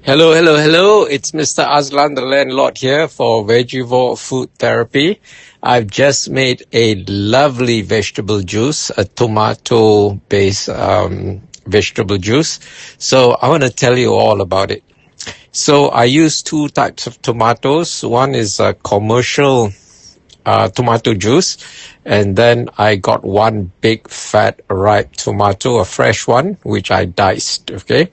Hello, hello, hello. It's Mr. Aslan, the landlord here for Vegivore Food Therapy. I've just made a lovely vegetable juice, a tomato-based vegetable juice. So I want to tell you all about it. So I use two types of tomatoes. One is a commercial tomato juice, and then I got one big fat ripe tomato, a fresh one, which I diced, okay?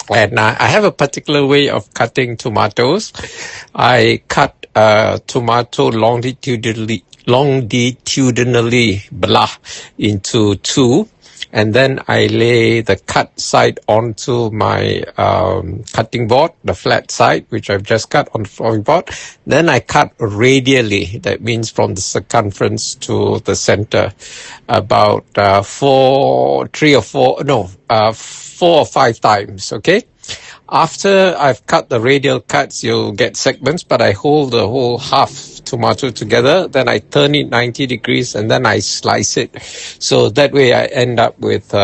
And I have a particular way of cutting tomatoes. I cut tomato longitudinally blah into two, and then I lay the cut side onto my cutting board, the flat side, which I've just cut on the flooring board. Then I cut radially. That means from the circumference to the center, about 4 or 5 times, okay? After I've cut the radial cuts, you'll get segments, but I hold the whole half tomato together, then I turn it 90 degrees, and then I slice it. So that way I end up with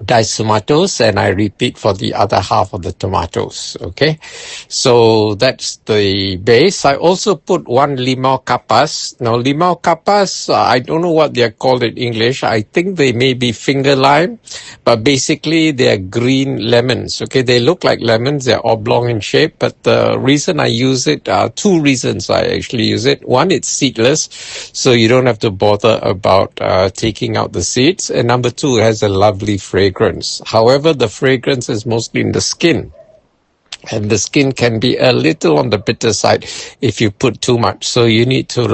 diced tomatoes, and I repeat for the other half of the tomatoes, okay? So that's the base. I also put one limau kapas. Now, limau kapas, I don't know what they're called in English. I think they may be finger lime, but basically they're green lemons, okay? They look like lemons. They're oblong in shape, but the reason I use it, two reasons I actually use it. One, it's seedless, so you don't have to bother about taking out the seeds. And number two, it has a lovely fragrance. However, the fragrance is mostly in the skin. And the skin can be a little on the bitter side if you put too much. So you need to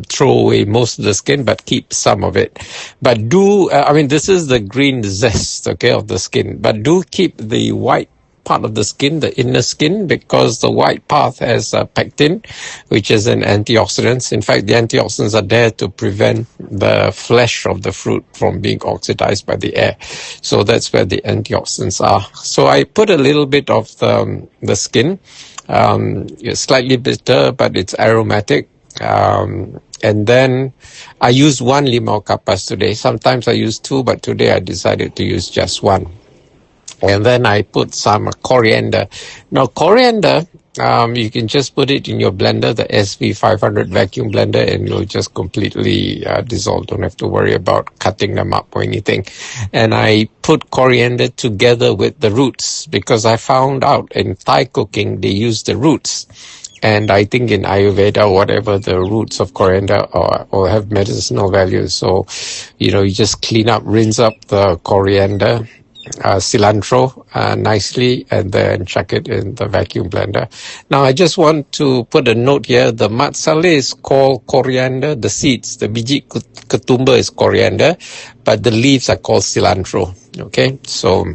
throw away most of the skin, but keep some of it. But this is the green zest, okay, of the skin. But do keep the white part of the skin, the inner skin, because the white part has pectin, which is an antioxidant. In fact, the antioxidants are there to prevent the flesh of the fruit from being oxidized by the air. So that's where the antioxidants are. So I put a little bit of the skin. It's slightly bitter, but it's aromatic. And then I used one limau kapas today. Sometimes I use two, but today I decided to use just one. And then I put some coriander. Now, coriander, you can just put it in your blender, the SV500 vacuum blender, and it'll just completely dissolve. Don't have to worry about cutting them up or anything. And I put coriander together with the roots, because I found out in Thai cooking, they use the roots. And I think in Ayurveda or whatever, the roots of coriander or have medicinal value. So, you just clean up, rinse up the coriander, cilantro nicely, and then chuck it in the vacuum blender. Now, I just want to put a note here. The matsale is called coriander. The seeds, the biji ketumbar is coriander, but the leaves are called cilantro. Okay, so...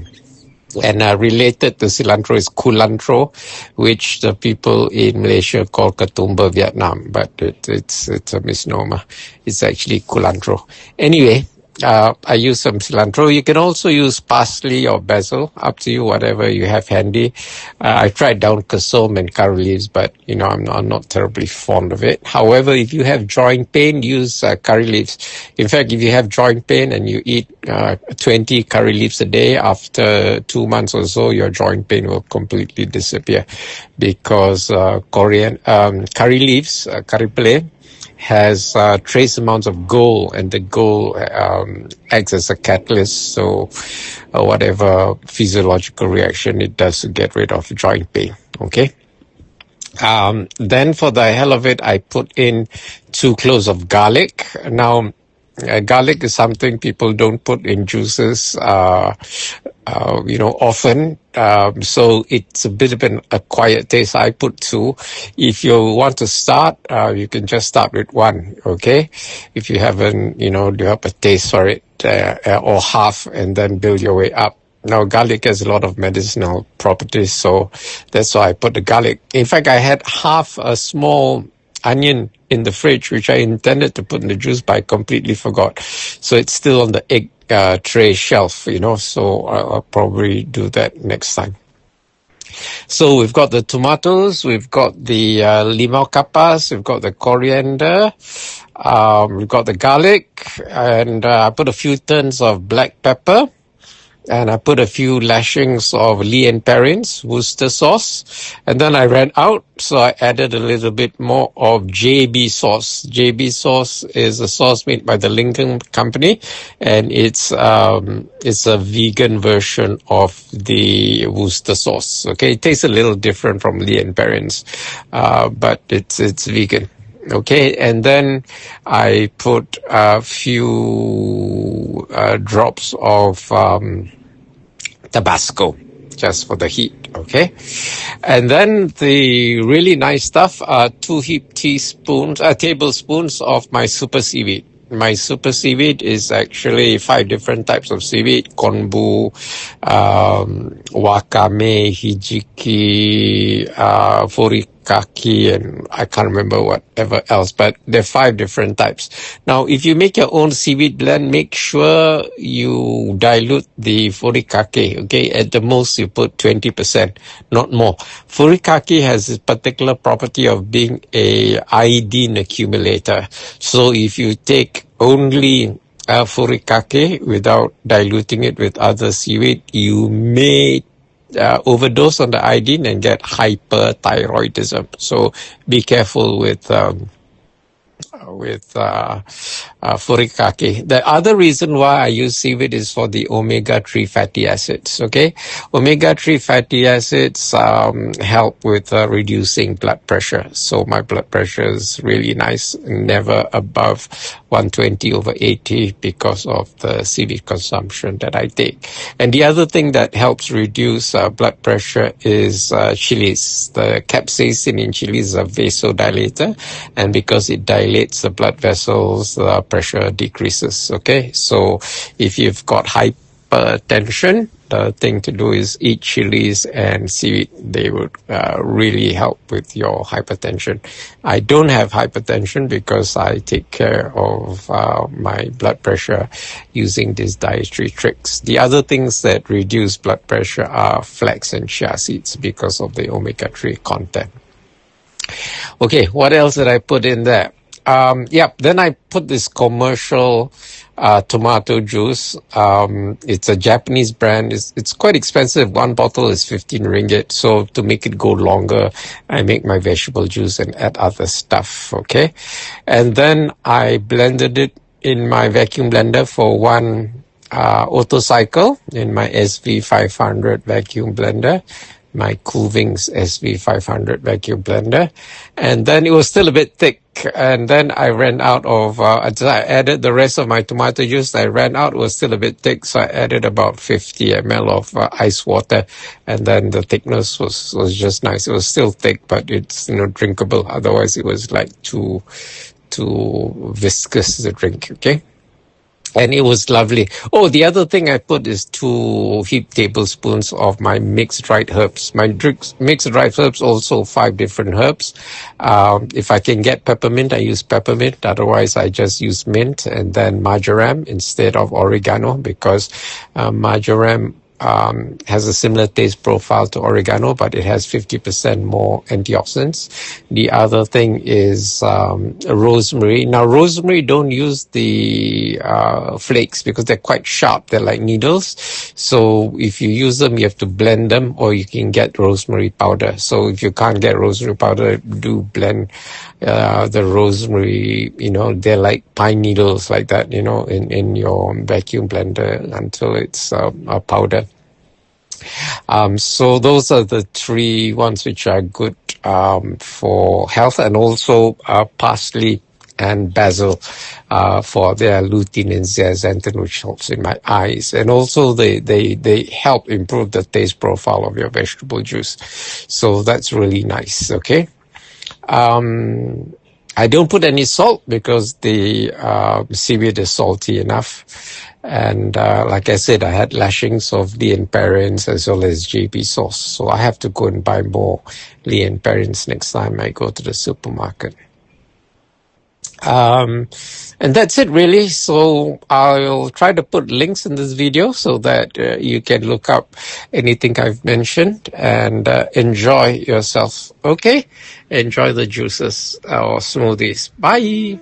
And related to cilantro is culantro, which the people in Malaysia call ketumbar Vietnam, but it's a misnomer. It's actually culantro. Anyway, I use some cilantro. You can also use parsley or basil, up to you, whatever you have handy. I tried down kassom and curry leaves, but I'm not terribly fond of it. However, if you have joint pain, use curry leaves. In fact, if you have joint pain and you eat 20 curry leaves a day, after 2 months or so, your joint pain will completely disappear, because curry leaves, curry pele, has trace amounts of gold, and the gold acts as a catalyst, so whatever physiological reaction it does to get rid of joint pain, okay? Then for the hell of it, I put in 2 cloves of garlic. Now, garlic is something people don't put in juices, often. So it's a bit of an acquired taste. I put 2. If you want to start, you can just start with 1, okay? If you haven't, developed a taste for it, or half, and then build your way up. Now, garlic has a lot of medicinal properties, so that's why I put the garlic. In fact, I had half a small onion in the fridge, which I intended to put in the juice, but I completely forgot. So it's still on the egg tray shelf, so I'll probably do that next time. So we've got the tomatoes, we've got the limau kapas, we've got the coriander, we've got the garlic, and I put a few turns of black pepper. and I put a few lashings of Lee and Perrins Worcester sauce, and then I ran out, so I added a little bit more of JB sauce. JB sauce is a sauce made by the Lincoln Company, and it's a vegan version of the Worcester sauce. Okay, it tastes a little different from Lee and Perrins, but it's vegan. Okay, and then I put a few drops of Tabasco just for the heat. Okay, and then the really nice stuff are 2 tablespoons of my super seaweed. My super seaweed is actually 5 different types of seaweed: konbu, wakame, hijiki, furikake, and I can't remember whatever else, but there are 5 different types. Now, if you make your own seaweed blend, make sure you dilute the furikake, okay? At the most, you put 20%, not more. Furikake has this particular property of being a iodine accumulator. So if you take only furikake without diluting it with other seaweed, you may overdose on the iodine and get hyperthyroidism. So be careful with furikake. The other reason why I use seaweed is for the omega-3 fatty acids. Okay, omega-3 fatty acids help with reducing blood pressure. So my blood pressure is really nice, never above 120/80 because of the seaweed consumption that I take. And the other thing that helps reduce blood pressure is chilies. The capsaicin in chilies is a vasodilator, and because it dilates the blood vessels, pressure decreases. Okay, so if you've got hypertension, the thing to do is eat chilies and seaweed. They would really help with your hypertension. I don't have hypertension because I take care of my blood pressure using these dietary tricks. The other things that reduce blood pressure are flax and chia seeds because of the omega-3 content. Okay, what else did I put in there? Then I put this commercial tomato juice. It's a Japanese brand. It's quite expensive. One bottle is 15 ringgit. So to make it go longer, I make my vegetable juice and add other stuff. Okay, and then I blended it in my vacuum blender for one auto cycle in my SV500 vacuum blender, my Coolvings SV500 vacuum blender, and then it was still a bit thick, and then I ran out of I added the rest of my tomato juice. I ran out, it was still a bit thick, so I added about 50 ml of ice water, and then the thickness was just nice. It was still thick, but it's drinkable. Otherwise it was like too viscous to drink. Okay, and it was lovely. Oh, the other thing I put is 2 heaped tablespoons of my mixed dried herbs. My mixed dried herbs, also 5 different herbs. If I can get peppermint, I use peppermint. Otherwise, I just use mint and then marjoram instead of oregano, because marjoram has a similar taste profile to oregano, but it has 50% more antioxidants. The other thing is rosemary. Now, rosemary, don't use the flakes because they're quite sharp. They're like needles. So if you use them, you have to blend them, or you can get rosemary powder. So if you can't get rosemary powder, do blend the rosemary, they're like pine needles like that, in your vacuum blender until it's a powder. So those are the 3 ones which are good for health, and also parsley and basil for their lutein and zeaxanthin, which helps in my eyes. And also they help improve the taste profile of your vegetable juice. So that's really nice, okay? I don't put any salt because the seaweed is salty enough. And like I said, I had lashings of Lee and Perrins as well as JB sauce. So I have to go and buy more Lee and Perrins next time I go to the supermarket. And that's it really. So I'll try to put links in this video so that you can look up anything I've mentioned and enjoy yourself. Okay? Enjoy the juices or smoothies. Bye!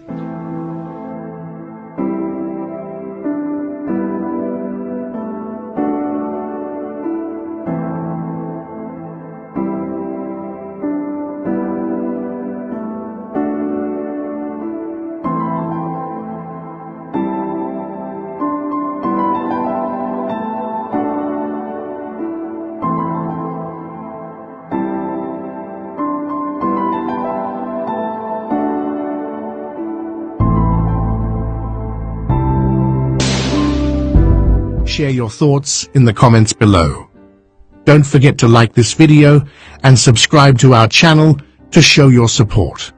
Share your thoughts in the comments below. Don't forget to like this video and subscribe to our channel to show your support.